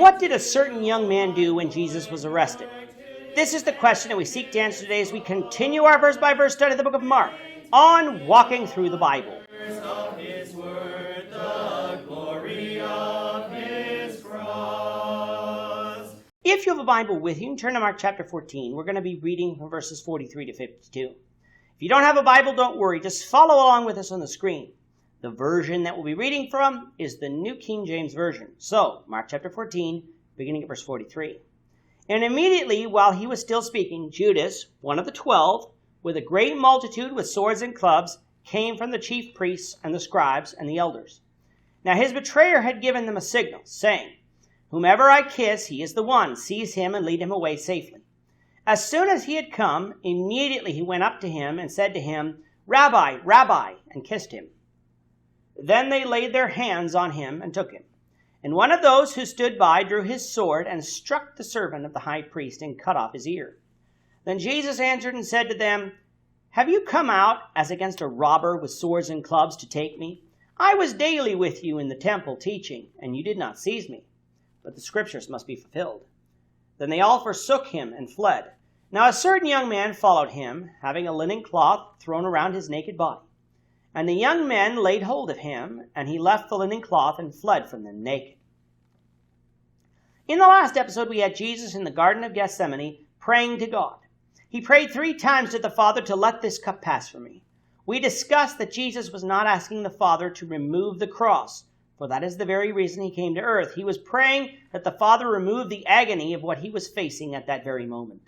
What did a certain young man do when Jesus was arrested? This is the question that we seek to answer today as we continue our verse-by-verse study of the book of Mark on Walking Through the Bible. If you have a Bible with you, turn to Mark chapter 14. We're going to be reading from verses 43 to 52. If you don't have a Bible, don't worry. Just follow along with us on the screen. The version that we'll be reading from is the New King James Version. So, Mark chapter 14, beginning at verse 43. And immediately, while he was still speaking, Judas, one of the 12, with a great multitude with swords and clubs, came from the chief priests and the scribes and the elders. Now his betrayer had given them a signal, saying, "Whomever I kiss, he is the one. Seize him and lead him away safely." As soon as he had come, immediately he went up to him and said to him, "Rabbi, Rabbi," and kissed him. Then they laid their hands on him and took him. And one of those who stood by drew his sword and struck the servant of the high priest and cut off his ear. Then Jesus answered and said to them, "Have you come out as against a robber with swords and clubs to take me? I was daily with you in the temple teaching, and you did not seize me. But the scriptures must be fulfilled." Then they all forsook him and fled. Now a certain young man followed him, having a linen cloth thrown around his naked body. And the young men laid hold of him, and he left the linen cloth and fled from them naked. In the last episode, we had Jesus in the Garden of Gethsemane praying to God. He prayed 3 times to the Father to let this cup pass from me. We discussed that Jesus was not asking the Father to remove the cross, for that is the very reason he came to earth. He was praying that the Father remove the agony of what he was facing at that very moment.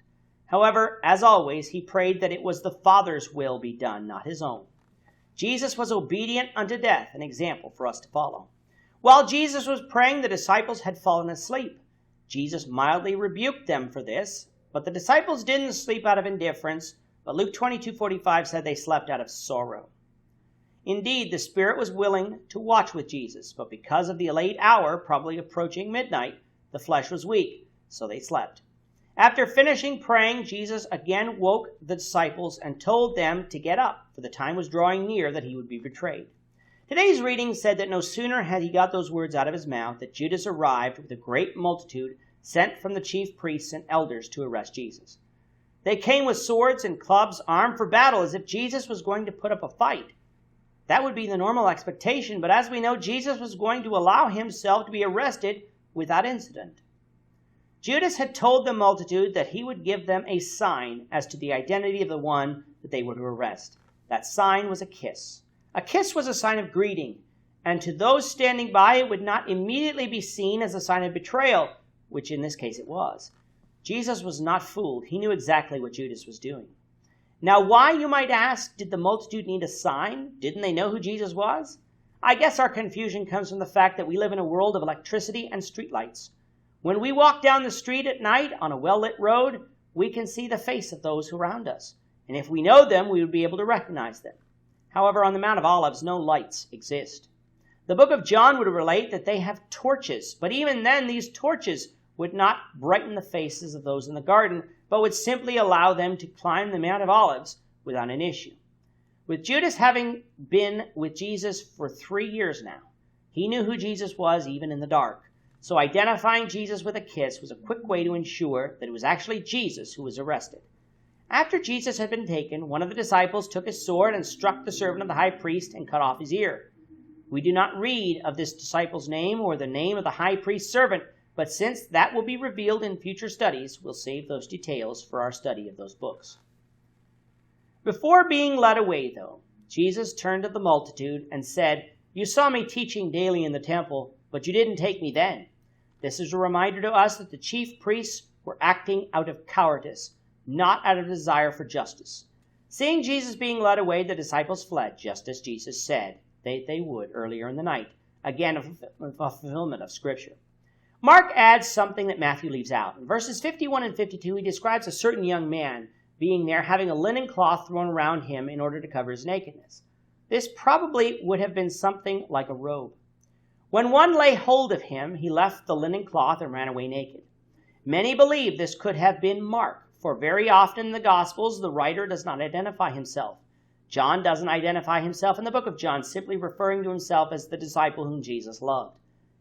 However, as always, he prayed that it was the Father's will be done, not his own. Jesus was obedient unto death, an example for us to follow. While Jesus was praying, the disciples had fallen asleep. Jesus mildly rebuked them for this, but the disciples didn't sleep out of indifference, but Luke 22:45 said they slept out of sorrow. Indeed, the spirit was willing to watch with Jesus, but because of the late hour, probably approaching midnight, the flesh was weak, so they slept. After finishing praying, Jesus again woke the disciples and told them to get up, for the time was drawing near that he would be betrayed. Today's reading said that no sooner had he got those words out of his mouth that Judas arrived with a great multitude sent from the chief priests and elders to arrest Jesus. They came with swords and clubs, armed for battle, as if Jesus was going to put up a fight. That would be the normal expectation, but as we know, Jesus was going to allow himself to be arrested without incident. Judas had told the multitude that he would give them a sign as to the identity of the one that they were to arrest. That sign was a kiss. A kiss was a sign of greeting, and to those standing by it would not immediately be seen as a sign of betrayal, which in this case it was. Jesus was not fooled. He knew exactly what Judas was doing. Now, why, you might ask, did the multitude need a sign? Didn't they know who Jesus was? I guess our confusion comes from the fact that we live in a world of electricity and streetlights. When we walk down the street at night on a well-lit road, we can see the face of those who surround us. And if we know them, we would be able to recognize them. However, on the Mount of Olives, no lights exist. The book of John would relate that they have torches, but even then, these torches would not brighten the faces of those in the garden, but would simply allow them to climb the Mount of Olives without an issue. With Judas having been with Jesus for 3 years now, he knew who Jesus was even in the dark. So identifying Jesus with a kiss was a quick way to ensure that it was actually Jesus who was arrested. After Jesus had been taken, one of the disciples took his sword and struck the servant of the high priest and cut off his ear. We do not read of this disciple's name or the name of the high priest's servant, but since that will be revealed in future studies, we'll save those details for our study of those books. Before being led away, though, Jesus turned to the multitude and said, "You saw me teaching daily in the temple, but you didn't take me then." This is a reminder to us that the chief priests were acting out of cowardice, not out of desire for justice. Seeing Jesus being led away, the disciples fled, just as Jesus said they would earlier in the night. Again, a fulfillment of Scripture. Mark adds something that Matthew leaves out. In verses 51 and 52, he describes a certain young man being there, having a linen cloth thrown around him in order to cover his nakedness. This probably would have been something like a robe. When one lay hold of him, he left the linen cloth and ran away naked. Many believe this could have been Mark, for very often in the Gospels, the writer does not identify himself. John doesn't identify himself in the book of John, simply referring to himself as the disciple whom Jesus loved.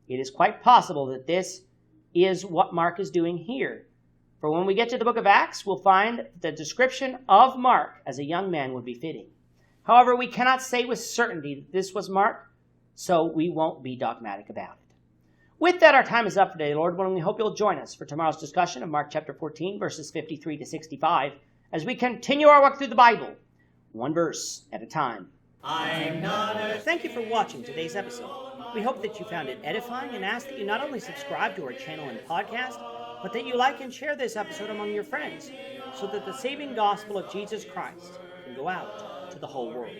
It is quite possible that this is what Mark is doing here. For when we get to the book of Acts, we'll find the description of Mark as a young man would be fitting. However, we cannot say with certainty that this was Mark, so we won't be dogmatic about it. With that, our time is up for today, Lord willing. We hope you'll join us for tomorrow's discussion of Mark chapter 14, verses 53 to 65, as we continue our walk through the Bible, one verse at a time. Thank you for watching today's episode. We hope that you found it edifying and ask that you not only subscribe to our channel and podcast, but that you like and share this episode among your friends so that the saving gospel of Jesus Christ can go out to the whole world.